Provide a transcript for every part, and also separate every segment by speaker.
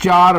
Speaker 1: 4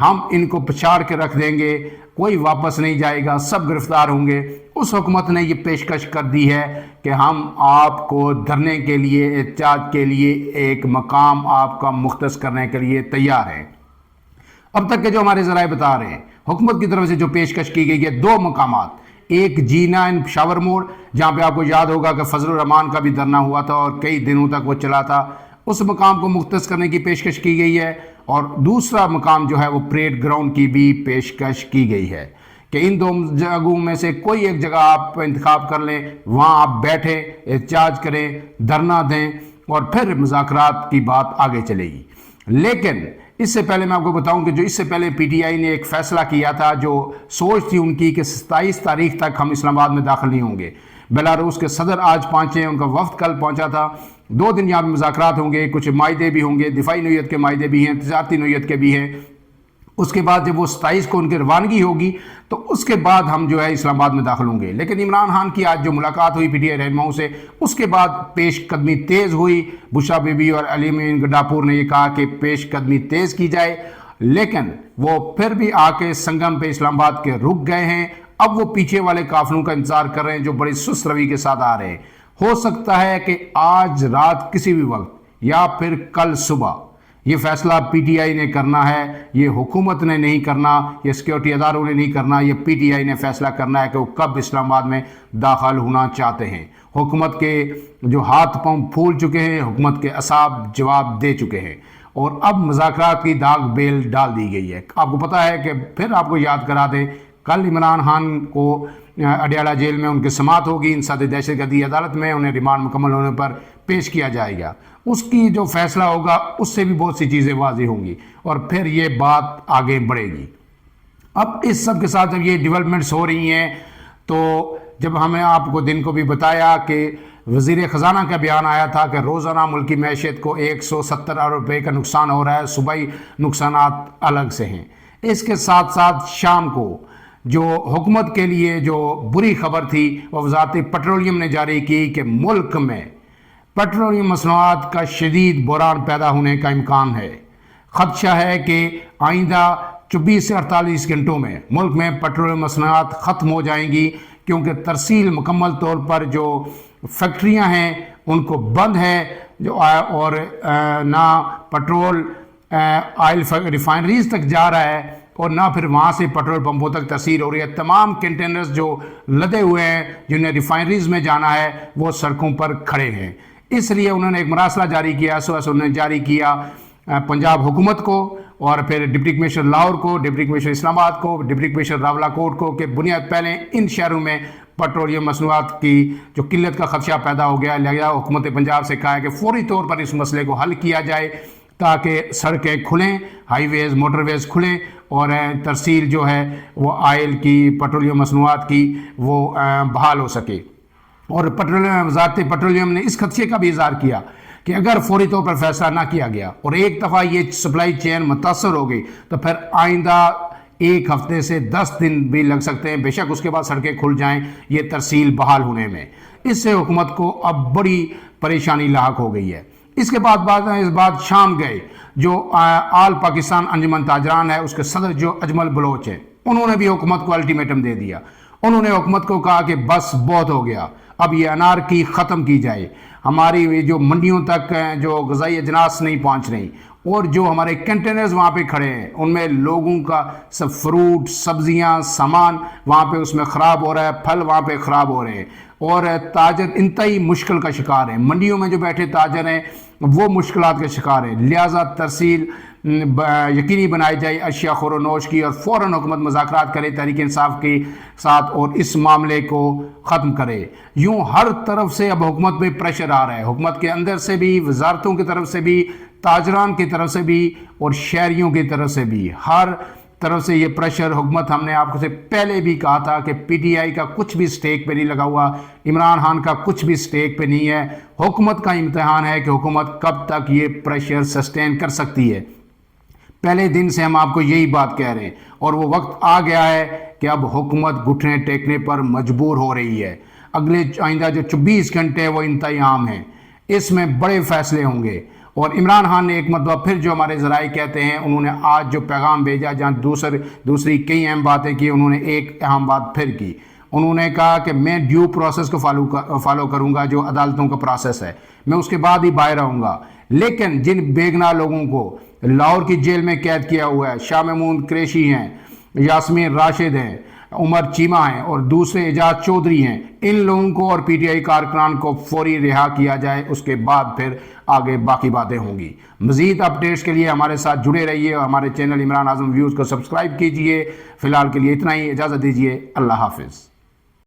Speaker 1: ہم ان کو پچھاڑ کے رکھ دیں گے، کوئی واپس نہیں جائے گا، سب گرفتار ہوں گے۔ اس حکومت نے یہ پیشکش کر دی ہے کہ ہم آپ کو دھرنے کے لیے، احتجاج کے لیے ایک مقام آپ کا مختص کرنے کے لیے تیار ہے۔ اب تک کے جو ہمارے ذرائع بتا رہے ہیں، حکومت کی طرف سے جو پیشکش کی گئی ہے 2 مقامات، ایک جینا ان پشاور موڑ، جہاں پہ آپ کو یاد ہوگا کہ فضل الرحمان کا بھی دھرنا ہوا تھا اور کئی دنوں تک وہ چلا تھا، اس مقام کو مختص کرنے کی پیشکش کی گئی ہے۔ اور دوسرا مقام جو ہے وہ پریڈ گراؤنڈ کی بھی پیشکش کی گئی ہے کہ ان 2 جگہوں میں سے کوئی ایک جگہ آپ انتخاب کر لیں، وہاں آپ بیٹھیں، احتجاج کریں، دھرنا دیں اور پھر مذاکرات کی بات آگے چلے گی۔ لیکن اس سے پہلے میں آپ کو بتاؤں کہ جو اس سے پہلے پی ٹی آئی نے ایک فیصلہ کیا تھا، جو سوچ تھی ان کی کہ 27 تاریخ تک ہم اسلام آباد میں داخل نہیں ہوں گے۔ بیلاروس کے صدر آج پہنچے ہیں، ان کا وفد کل پہنچا تھا۔ 2 دن یہاں پہ مذاکرات ہوں گے، کچھ معاہدے بھی ہوں گے، دفاعی نوعیت کے معاہدے بھی ہیں، تجارتی نوعیت کے بھی ہیں۔ اس کے بعد جب وہ 27 کو ان کی روانگی ہوگی تو اس کے بعد ہم جو ہے اسلام آباد میں داخل ہوں گے۔ لیکن عمران خان کی آج جو ملاقات ہوئی پی ٹی آئی رہنماؤں سے، اس کے بعد پیش قدمی تیز ہوئی۔ بشرا بی بی اور علی امین گڈاپور نے یہ کہا کہ پیش قدمی تیز کی جائے، لیکن وہ پھر بھی آ کے سنگم پہ اسلام آباد کے رک گئے ہیں۔ اب وہ پیچھے والے قافلوں کا انتظار کر رہے ہیں جو بڑی سست روی کے ساتھ آ رہے ہیں۔ ہو سکتا ہے کہ آج رات کسی بھی وقت یا پھر کل صبح یہ فیصلہ پی ٹی آئی نے کرنا ہے، یہ حکومت نے نہیں کرنا، یہ سیکیورٹی اداروں نے نہیں کرنا، یہ پی ٹی آئی نے فیصلہ کرنا ہے کہ وہ کب اسلام آباد میں داخل ہونا چاہتے ہیں۔ حکومت کے جو ہاتھ پاؤں پھول چکے ہیں، حکومت کے اعصاب جواب دے چکے ہیں اور اب مذاکرات کی داغ بیل ڈال دی گئی ہے۔ آپ کو پتہ ہے کہ پھر آپ کو یاد کرا دیں، کل عمران خان کو اڈیالہ جیل میں ان کی سماعت ہوگی، انسداد دہشت گردی عدالت میں انہیں ریمانڈ مکمل ہونے پر پیش کیا جائے گا۔ اس کی جو فیصلہ ہوگا اس سے بھی بہت سی چیزیں واضح ہوں گی اور پھر یہ بات آگے بڑھے گی۔ اب اس سب کے ساتھ جب یہ ڈیولپمنٹس ہو رہی ہیں تو جب ہمیں آپ کو دن کو بھی بتایا کہ وزیر خزانہ کا بیان آیا تھا کہ روزانہ ملکی معیشت کو 170 ارب روپے کا نقصان ہو رہا ہے، صوبائی نقصانات الگ سے ہیں۔ اس کے ساتھ ساتھ شام کو جو حکومت کے لیے جو بری خبر تھی وہ وزارت پیٹرولیم نے جاری کی کہ ملک میں پیٹرولیم مصنوعات کا شدید بحران پیدا ہونے کا امکان ہے۔ خدشہ ہے کہ آئندہ 24 سے 48 گھنٹوں میں ملک میں پیٹرولیم مصنوعات ختم ہو جائیں گی، کیونکہ ترسیل مکمل طور پر جو فیکٹریاں ہیں ان کو بند ہے، اور نہ پیٹرول آئل ریفائنریز تک جا رہا ہے اور نہ پھر وہاں سے پیٹرول پمپوں تک ترسیل ہو رہی ہے۔ تمام کنٹینرز جو لدے ہوئے ہیں جنہیں ریفائنریز میں جانا ہے وہ سڑکوں پر کھڑے ہیں۔ اس لیے انہوں نے ایک مراسلہ جاری کیا، انہوں نے جاری کیا پنجاب حکومت کو اور پھر ڈپٹی کمشنر لاہور کو، ڈپٹی کمشنر اسلام آباد کو، ڈپٹی کمشنر راولہ کوٹ کو کہ بنیاد پہلے ان شہروں میں پیٹرولیم مصنوعات کی جو قلت کا خدشہ پیدا ہو گیا، لہذا حکومت پنجاب سے کہا ہے کہ فوری طور پر اس مسئلے کو حل کیا جائے تاکہ سڑکیں کھلیں، ہائی ویز، موٹر ویز کھلیں اور ترسیل جو ہے وہ آئل کی، پیٹرولیم مصنوعات کی وہ بحال ہو سکے۔ اور وزارت پیٹرولیم نے اس خدشے کا بھی اظہار کیا کہ اگر فوری طور پر فیصلہ نہ کیا گیا اور ایک دفعہ یہ سپلائی چین متاثر ہو گئی تو پھر آئندہ 1 ہفتے سے 10 دن بھی لگ سکتے ہیں، بے شک اس کے بعد سڑکیں کھل جائیں یہ ترسیل بحال ہونے میں۔ اس سے حکومت کو اب بڑی پریشانی لاحق ہو گئی ہے۔ اس کے بعد شام گئے جو آل پاکستان انجمن تاجران ہے، اس کے صدر جو اجمل بلوچ ہیں، انہوں نے بھی حکومت کو الٹیمیٹم دے دیا۔ انہوں نے حکومت کو کہا کہ بس بہت ہو گیا، اب یہ انارکی ختم کی جائے، ہماری جو منڈیوں تک جو غذائی اجناس نہیں پہنچ رہی اور جو ہمارے کنٹینرز وہاں پہ کھڑے ہیں ان میں لوگوں کا سب فروٹ، سبزیاں، سامان وہاں پہ اس میں خراب ہو رہا ہے، پھل وہاں پہ خراب ہو رہے ہیں اور تاجر انتہائی مشکل کا شکار ہیں۔ منڈیوں میں جو بیٹھے تاجر ہیں وہ مشکلات کے شکار ہیں، لہٰذا ترسیل یقینی بنائی جائے اشیاء خور و نوش کی اور فوراً حکومت مذاکرات کرے تحریک انصاف کے ساتھ اور اس معاملے کو ختم کرے۔ یوں ہر طرف سے اب حکومت پہ پریشر آ رہا ہے، حکومت کے اندر سے بھی، وزارتوں کی طرف سے بھی، تاجران کی طرف سے بھی اور شہریوں کی طرف سے بھی، ہر طرف سے یہ پریشر حکومت۔ ہم نے آپ کو سے پہلے بھی کہا تھا کہ پی ٹی آئی کا کچھ بھی سٹیک پہ نہیں لگا ہوا، عمران خان کا کچھ بھی سٹیک پہ نہیں ہے۔ حکومت کا امتحان ہے کہ حکومت کب تک یہ پریشر سسٹین کر سکتی ہے۔ پہلے دن سے ہم آپ کو یہی بات کہہ رہے ہیں اور وہ وقت آ گیا ہے کہ اب حکومت گھٹنے ٹیکنے پر مجبور ہو رہی ہے۔ اگلے آئندہ جو 24 گھنٹے وہ انتہائی اہم ہیں، اس میں بڑے فیصلے ہوں گے اور عمران خان نے ایک مرتبہ پھر جو ہمارے ذرائع کہتے ہیں انہوں نے آج جو پیغام بھیجا جہاں دوسری کئی اہم باتیں کی، انہوں نے ایک اہم بات پھر کی. انہوں نے کہا کہ میں ڈیو پروسیس کو فالو کروں گا، جو عدالتوں کا پروسیس ہے، میں اس کے بعد ہی باہر آؤں گا. لیکن جن بے گناہ لوگوں کو لاہور کی جیل میں قید کیا ہوا ہے، شاہ محمود قریشی ہیں، یاسمین راشد ہیں، عمر چیمہ ہیں اور دوسرے اعجاز چودھری ہیں، ان لوگوں کو اور پی ٹی آئی کارکنان کو فوری رہا کیا جائے. اس کے بعد پھر آگے باقی باتیں ہوں گی. مزید اپڈیٹس کے لیے ہمارے ساتھ جڑے رہیے اور ہمارے چینل عمران اعظم ویوز کو سبسکرائب کیجئے. فی الحال کے لیے اتنا ہی، اجازت دیجیے. اللہ حافظ.